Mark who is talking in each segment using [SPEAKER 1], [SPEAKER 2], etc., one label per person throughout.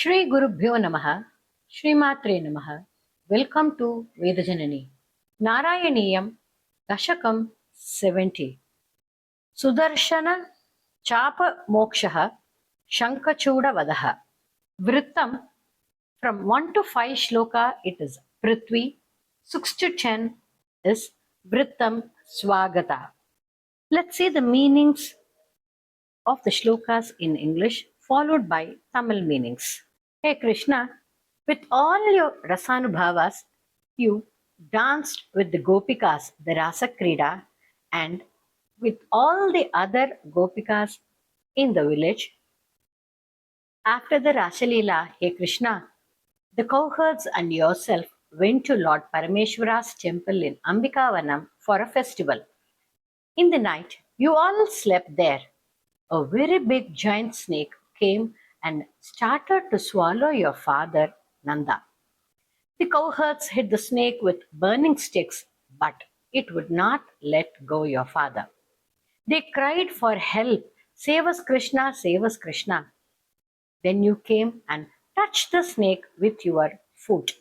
[SPEAKER 1] Shri Gurubhyo Namaha, Shri Matre Namaha. Welcome to Vedajanani. Narayaniyam, Dashakam 70. Sudarshana Chapa Mokshaha, Shankachuda Vadaha. Vrittam, from 1 to 5 shloka it is Prithvi, 6 to 10 is Vrittam Swagata. Let's see the meanings of the shlokas in English followed by Tamil meanings. Hey Krishna, with all your Rasanubhavas, you danced with the Gopikas, the Rasa Krida, and with all the other Gopikas in the village. After the Rasalila, Hey Krishna, the cowherds and yourself went to Lord Parameshwara's temple in Ambikavanam for a festival. In the night, you all slept there. A very big giant snake came and started to swallow your father, Nanda. The cowherds hit the snake with burning sticks, but it would not let go your father. They cried for help, save us Krishna, save us Krishna. Then you came and touched the snake with your foot.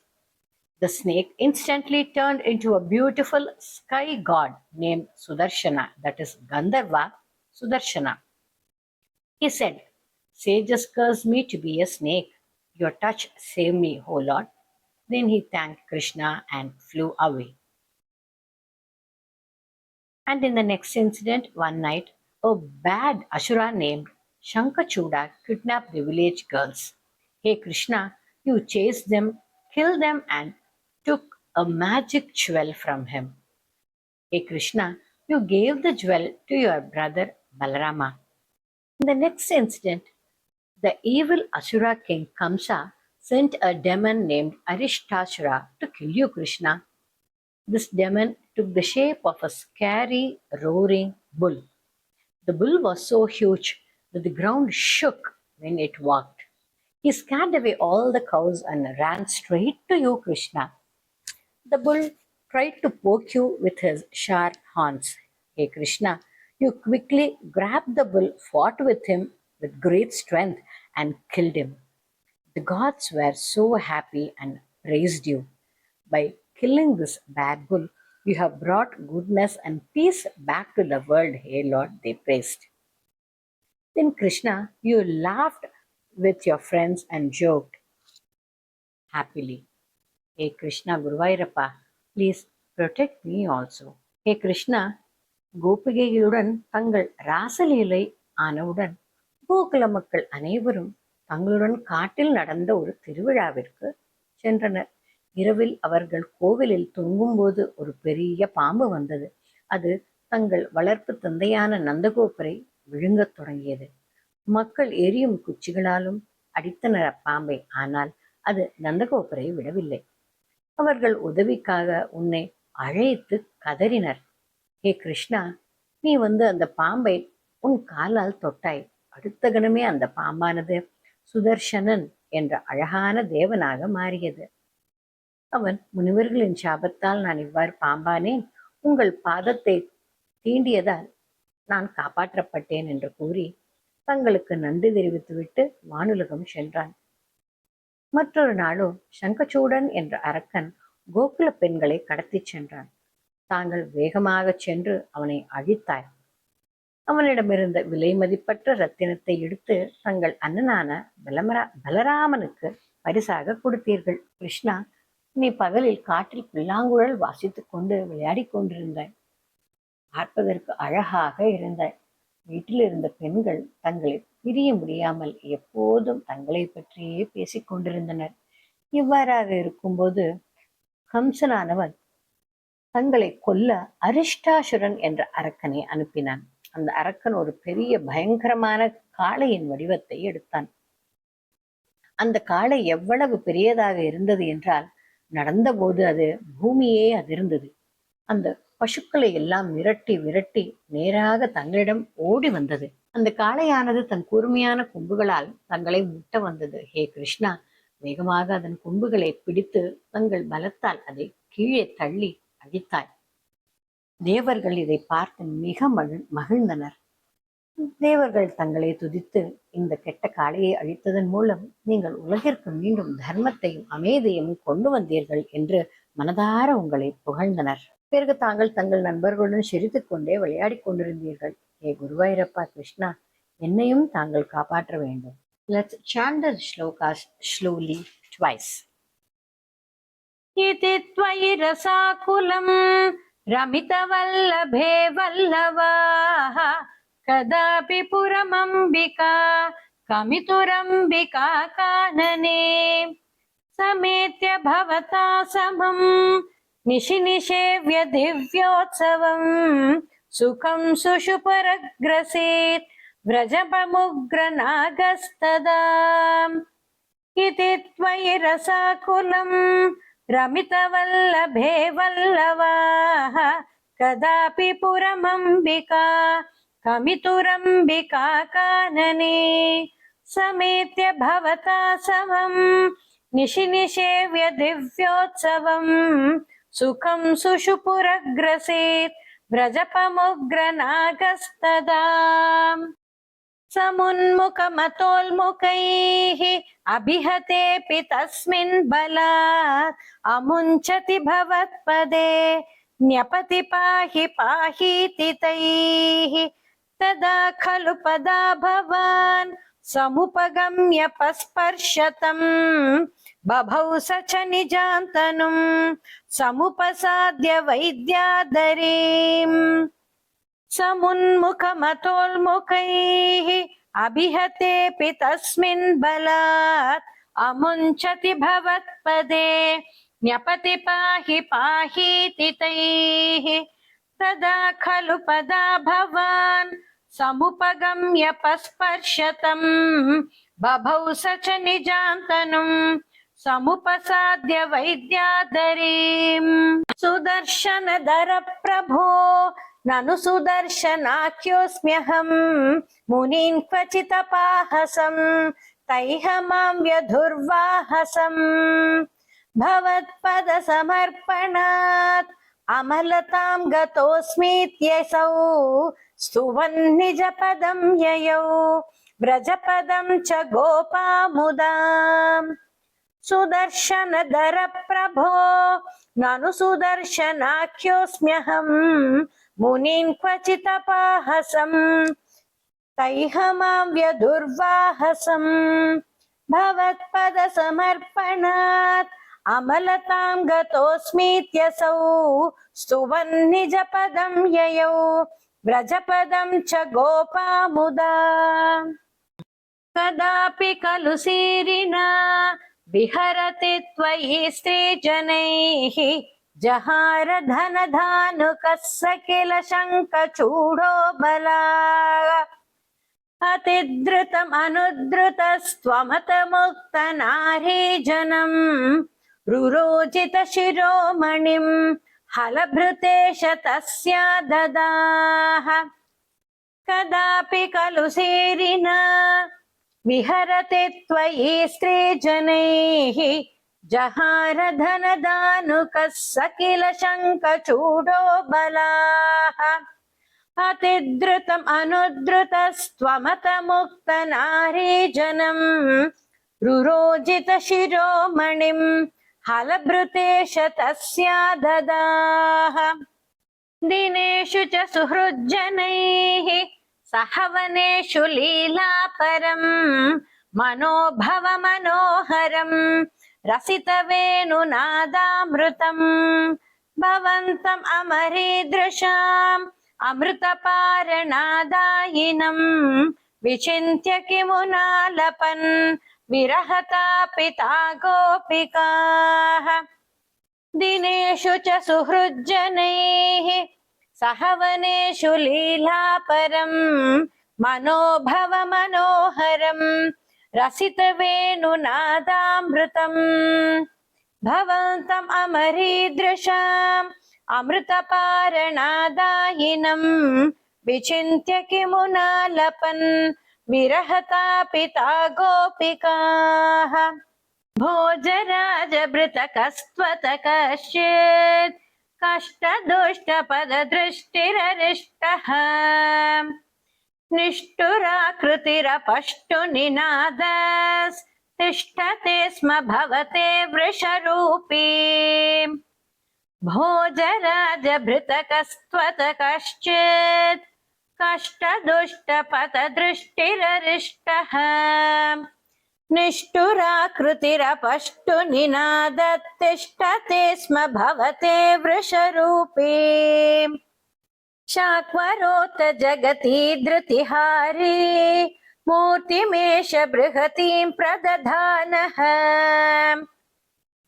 [SPEAKER 1] The snake instantly turned into a beautiful sky god named Sudarshana, that is Gandharva Sudarshana. He said, Sages curse me to be a snake. Your touch saved me, O Lord. Then he thanked Krishna and flew away. And in the next incident, one night, a bad Ashura named Shankachuda kidnapped the village girls. Hey Krishna, you chased them, killed them, and took a magic jewel from him. Hey Krishna, you gave the jewel to your brother Balarama. In the next incident, the evil Asura king Kamsa sent a demon named Arishtashura to kill you, Krishna. This demon took the shape of a scary, roaring bull. The bull was so huge that the ground shook when it walked. He scared away all the cows and ran straight to you, Krishna. The bull tried to poke you with his sharp horns. Hey Krishna, you quickly grabbed the bull, fought with him with great strength, and killed him. The gods were so happy and praised you. By killing this bad bull, you have brought goodness and peace back to the world, hey Lord, they praised. Then Krishna, you laughed with your friends and joked happily. Hey Krishna Guruvairappa, please protect me also. Hey Krishna, கோபிகைகளுடன் தங்கள் ராசலீலை ஆனவுடன் கோகுல மக்கள் அனைவரும் தங்களுடன் காட்டில் நடந்த ஒரு திருவிழாவிற்கு சென்றனர். இரவில் அவர்கள் கோவிலில் தூங்கும்போது ஒரு பெரிய பாம்பு வந்தது. அது தங்கள் வளர்ப்பு தந்தையான நந்தகோபரை விழுங்கத் தொடங்கியது. மக்கள் எரியும் குச்சிகளாலும் அடித்தனர் அப்பாம்பை. ஆனால் அது நந்தகோபரை விடவில்லை. அவர்கள் உதவிக்காக உன்னை அழைத்து கதறினர். ஹே கிருஷ்ணா, நீ வந்து அந்த பாம்பை உன் காலால் தொட்டாய். அடுத்த கணமே அந்த பாம்பானது சுதர்சனன் என்ற அழகான தேவனாக மாறியது. அவன், முனிவர்களின் சாபத்தால் நான் இவ்வாறு பாம்பானேன், உங்கள் பாதத்தை தீண்டியதால் நான் காப்பாற்றப்பட்டேன் என்று கூறி தங்களுக்கு நன்றி தெரிவித்துவிட்டு வானுலகம் சென்றான். மற்றொரு நாளோ சங்கச்சூடன் என்ற அரக்கன் கோகுல பெண்களை கடத்திச் சென்றான். தாங்கள் வேகமாகச் சென்று அவனை அழித்தாய். அவனிடமிருந்த விலை மதிப்பற்ற ரத்தினத்தை எடுத்து தங்கள் அண்ணனான பலராமனுக்கு பரிசாக கொடுத்தீர்கள். கிருஷ்ணா, நீ பகலில் காற்றில் புல்லாங்குழல் வாசித்துக் கொண்டு விளையாடிக் கொண்டிருந்தாய். பார்ப்பதற்கு அழகாக இருந்தாய். வீட்டில் இருந்த பெண்கள் தங்களை பிரிய முடியாமல் எப்போதும் தங்களை பற்றியே பேசிக் கொண்டிருந்தனர். இவ்வாறாக இருக்கும்போது கம்சனானவன் தங்களை கொல்ல அரிஷ்டாசுரன் என்ற அரக்கனை அனுப்பினான். அந்த அரக்கன் ஒரு பெரிய பயங்கரமான காளையின் வடிவத்தை எடுத்தான். அந்த காளை எவ்வளவு பெரியதாக இருந்தது என்றால், நடந்தபோது அது பூமியே அதிர்ந்தது. அந்த பசுக்களை எல்லாம் விரட்டி விரட்டி நேராக தங்களிடம் ஓடி வந்தது. அந்த காளையானது தன் கூர்மையான கொம்புகளால் தங்களை முட்ட வந்தது. ஹே கிருஷ்ணா, வேகமாக அதன் கொம்புகளை பிடித்து தங்கள் பலத்தால் அதை கீழே தள்ளி அழித்தாய். தேவர்கள் இதை பார்த்து மிக மகிழ்ந்தனர். தேவர்கள் தங்களை துதித்து இந்த கெட்ட காளையை அழித்ததன் மூலம் நீங்கள் உலகிற்கு மீண்டும் தர்மத்தையும் அமைதியையும் கொண்டு வந்தீர்கள் என்று மனதார உங்களை புகழ்ந்தனர். பிறகு தாங்கள் தங்கள் நண்பர்களுடன் சிரித்துக் கொண்டே விளையாடிக் கொண்டிருந்தீர்கள். ஏ குருவாயூரப்பா கிருஷ்ணா, என்னையும் தாங்கள் காப்பாற்ற வேண்டும். Let's chant the shlokas slowly twice. इति त्वयि रसाकुलम् रमितवल्लभे वल्लवाः कदापि पुरमम्बिका कमितुरम्बिका कानने समेत्य भवता समम् निशिनिषेव्य दिव्योत्सवम् सुखं सुषुपरग्रसीत् व्रजपमुग्रनागस्तदा इति त्वयि रसाकुलम् रमितवल्लभे वल्लवाः कदापि पुरमम्बिका कमितुरम्बिका कानने समेत्य भवता समम् निशिनिषेव्य दिव्योत्सवम् सुखं सुषुपुरग्रसीत् व्रजपमुग्रनागस्तदा समुन्मुखमतोन्मुखैः अभिहतेऽपि तस्मिन् बलात् अमुञ्चति भवत्पदे न्यपति पाहि पाहीति तैः तदा खलु पदा भवान् समुपगम्य पस्पर्शतम् बभौ स च निजान्तनुम् समुपसाद्य वैद्याधरीम् समुन्मुखमतोन्मुखैः अभिहतेऽपि तस्मिन् बलात् अमुञ्चति भवत्पदे न्यपति पाहि पाहीति तैः तदा खलु पदा भवान् समुपगम्य पस्पर्शतम् बभौ स च निजान्तनुम् समुपसाद्य वैद्याधरीम् सुदर्शनधर प्रभो ननु सुदर्शनाख्योऽस्म्यहम् मुनीन् क्वचिदपाहसम् तैह मां व्यधुर्वाहसम् भवत्पदसमर्पणात् अमलतां गतोऽस्मीत्यसौ स्तुवन्निजपदं ययौ व्रजपदं च गोपामुदाम् सुदर्शनधर प्रभो ननु सुदर्शनाख्योऽस्म्यहम् मुनीन् क्वचिदपाहसम् तैह मां व्यधुर्वाहसम् भवत्पदसमर्पणात् अमलतां गतोऽस्मीत्यसौ स्तुवन्निजपदं ययौ व्रजपदं च गोपामुदा कदापि खलु सीरिना विहरति त्वयि स्त्रीजनैः जहार धनधानुकः स किल शङ्खचूडो बला अतिद्रुतम् अनुद्रुतस्त्वमतमुक्तनारीजनम् रुरोजित शिरोमणिं हलभृतेश तस्या ददाः कदापि खलु सीरिना विहरति त्वयि स्त्रीजनैः जहार धनदानुकः स किल शङ्खचूडो बलाः अतिद्रुतम् अनुद्रुतस्त्वमतमुक्तनारीजनम् रुरोजित शिरोमणिं हलभृतेश तस्या ददाः दिनेषु च सुहृज्जनैः सहवनेषु लीलापरम् मनोभव मनोहरम् रसितवेणुनादामृतम् भवन्तम् अमरीदृशाम् अमृतपारणादायिनम् विचिन्त्य किमुनालपन् विरहतापिता गोपिकाः दिनेषु च सुहृज्जनैः सहवनेषु लीलापरम् मनोभव मनोहरम् रसितवेणुनादामृतम् भवन्तम् अमरीदृशाम् अमृतपारणादायिनम् विचिन्त्य किमुनालपन् विरहतापिता गोपिकाः भोजराजभृतकस्त्वत कश्चित् कष्टदुष्टपददृष्टिररिष्टः निष्ठुराकृतिरपष्टुनिनादस्तिष्ठते स्म भवते वृषरूपी भोजराजभृतकस्त्वत कश्चित् कष्टदुष्टपथदृष्टिररिष्टः निष्ठुराकृतिरपष्टुनिनादत्तिष्ठते स्म भवते वृषरूपी शाक्वरोत जगति धृतिहारी मूर्तिमेष बृहतीं प्रदधानः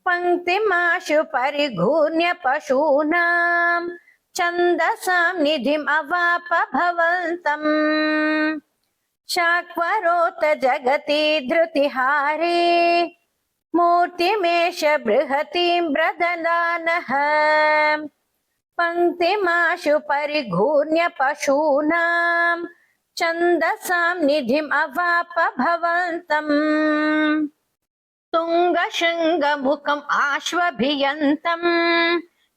[SPEAKER 1] पङ्क्तिमाशु परिघूर्ण्य पशूनां छन्दसां निधिम् अवाप भवन्तम् शाक्वरोत जगति धृतिहारी मूर्तिमेष बृहतीं प्रदधानः पङ्क्तिमाशु परिघूर्ण्य पशूनां छन्दसां निधिम् अवाप भवन्तम् तुङ्गशृङ्गमुखम् आश्वभियन्तम्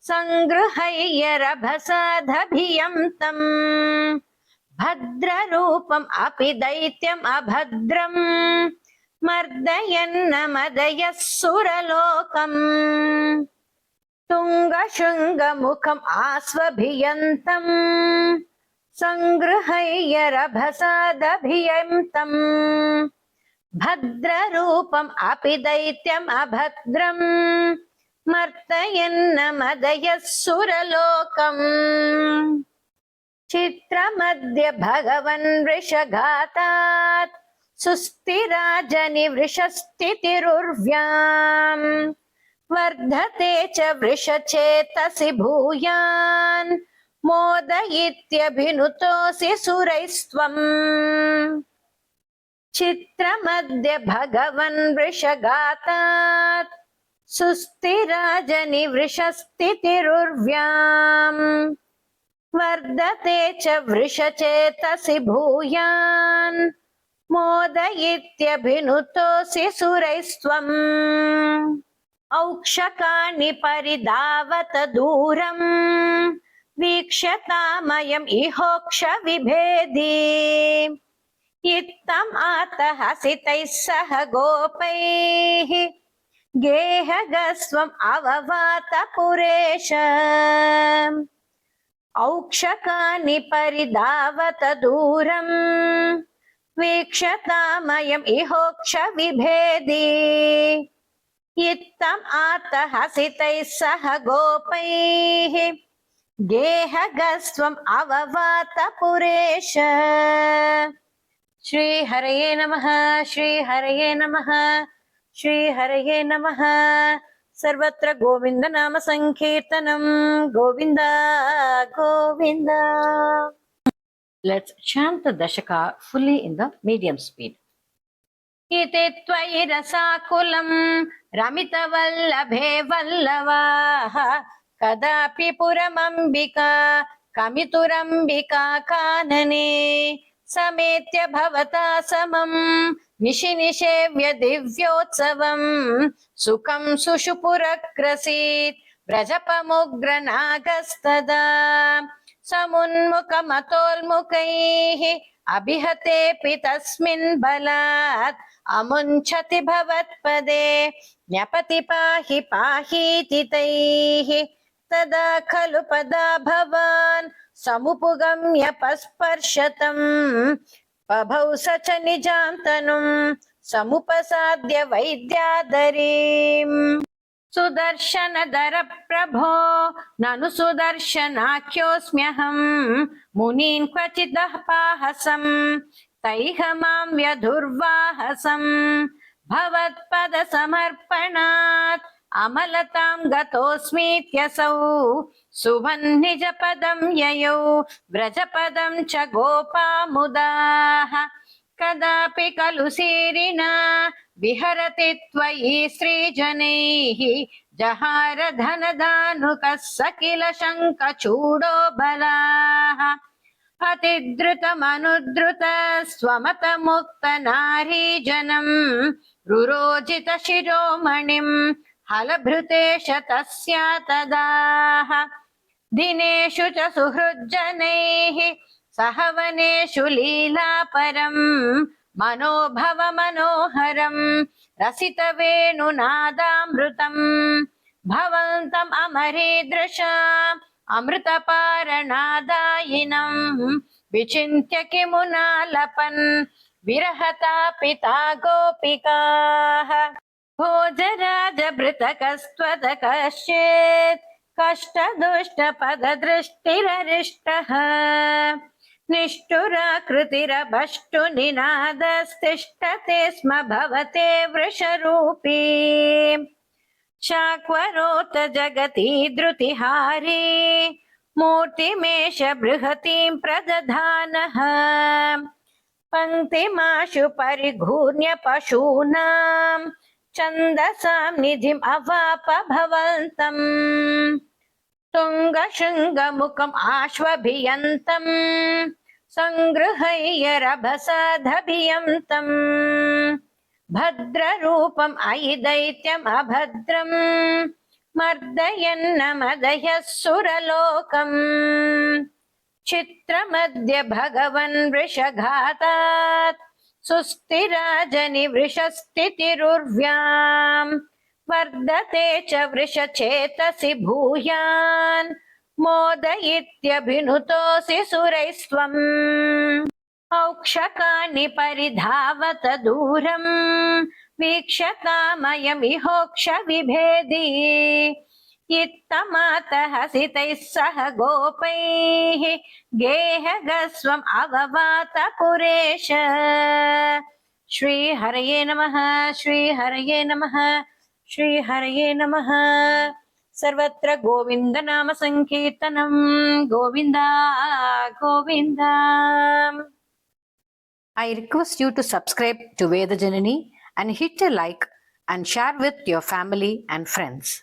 [SPEAKER 1] सङ्गृह्य रभसादभियन्तम् भद्ररूपम् अपि दैत्यम् अभद्रम् मर्दयन्न मदयः सुरलोकम् तुङ्गशृङ्गमुखम् आश्वभियन्तम् सङ्गृह्य रभसादभियन्तम् भद्ररूपम् अपि दैत्यम् अभद्रम् मर्दयन्न मदयः सुरलोकम् चित्रमद्य भगवन् वृषघातात् सुस्थिराजनि वृषस्थितिरुर्व्याम् वर्धते च वृषचेतसि भूयान् मोदयित्यभिनुतोऽसि सुरैस्त्वम् चित्रमद्य भगवन् वृषघातात् सुस्थिराजनि वृषस्थितिरुर्व्याम् वर्धते च वृषचेतसि भूयान् मोदयित्यभिनुतोऽसि सुरैस्त्वम् औक्षकानि परिधावत दूरम् वीक्ष्यतामयम् इहोक्ष विभेदी इत्थम् आतः हसितैः सह गोपैः गेहगस्त्वम् अववात पुरेश औक्षकानि परिधावत दूरम् वीक्ष्यतामयम् इहोक्ष विभेदी इत्थम् आतः हसितैः सह गोपैः गेहगस्त्वम् अववात पुरेश श्री हरये नमः श्री हरये नमः श्री हरये नमः सर्वत्र गोविंद नाम संकीर्तनम Govind Govind Let's chant the Dashaka fully in the medium speed. इति त्वयि रसाकुलं रमितवल्लभे वल्लवाः कदापि पुरमम्बिका कमितुरम्बिका कानने समेत्य भवता समं निशि निषेव्य दिव्योत्सवम् सुखं सुषुपुरग्रसीत् व्रजपमुग्रनागस्तदा समुन्मुखमतोन्मुखैः अभिहतेऽपि तस्मिन् बलात् अमुञ्चति भवत्पदे न्यपति पाहि पाहीति तैः तदा खलु पदा भवान् समुपगम्य पस्पर्शतम् पभौ स च निजां तनुं समुपसाद्य वैद्याधरीम् सुदर्शनधर प्रभो ननु सुदर्शनाख्योऽस्म्यहं मुनीन् क्वचिदः पाहसं तैह मां व्यधुर्वाहसं भवत्पदसमर्पणात् अमलतां गतोऽस्मीत्यसौ सुवह्निजपदं ययौ व्रजपदं च गोपामुदाः कदापि खलु सीरिणा विहरति त्वयि श्रीजनैः जहार धनदानुकः स किल शङ्खचूडो बलाः अतिद्रुतमनुद्रुत स्वमतमुक्तनारीजनं रुरोजित शिरोमणिं हलभृतेश तस्या तदाः दिनेषु च सुहृज्जनैः सहवनेषु लीलापरम् मनोभव मनोहरम् रसितवेणुनादामृतम् भवन्तम् अमरीदृशाम् अमृतपारणादायिनम् विचिन्त्य किमुनालपन् विरहतापिता गोपिकाः भोजराजभृतकस्त्वदकश्चेत् कष्टदुष्टपददृष्टिररिष्टः निष्ठुराकृतिरभष्टु निनादस्तिष्ठते स्म भवते वृषरूपी शाक्वरोत जगती धृतिहारी मूर्तिमेष बृहतीं प्रदधानः पङ्क्तिमाशु परिघूर्ण्य पशूनां छन्दसां निधिम् अवाप भवन्तम् तुङ्गशृङ्गमुखम् आश्वभियन्तम् सङ्गृह्य रभसाधभियन्तम् भद्ररूपम् अयि दैत्यम् अभद्रम् मर्दयन्न मदयः सुरलोकम् चित्रमद्य भगवन् वृषघातात् सुस्थिराजनि वृषस्थितिरुर्व्याम् वर्धते च वृषचेतसि भूयान् मोदयित्यभिनुतोऽसि सुरैस्त्वम् औक्षकानि परिधावत दूरम् वीक्षतामयमिहोक्ष विभेदी इत्थमातः हसितैः सह गोपैः गेहगस्वम् अववात पुरेश श्रीहरये नमः श्रीहरये नमः श्रीहरये नमः सर्वत्र गोविन्द नाम संकीर्तनं Govinda Govinda I request you to subscribe to Veda Janani and hit a like and share with your family and friends.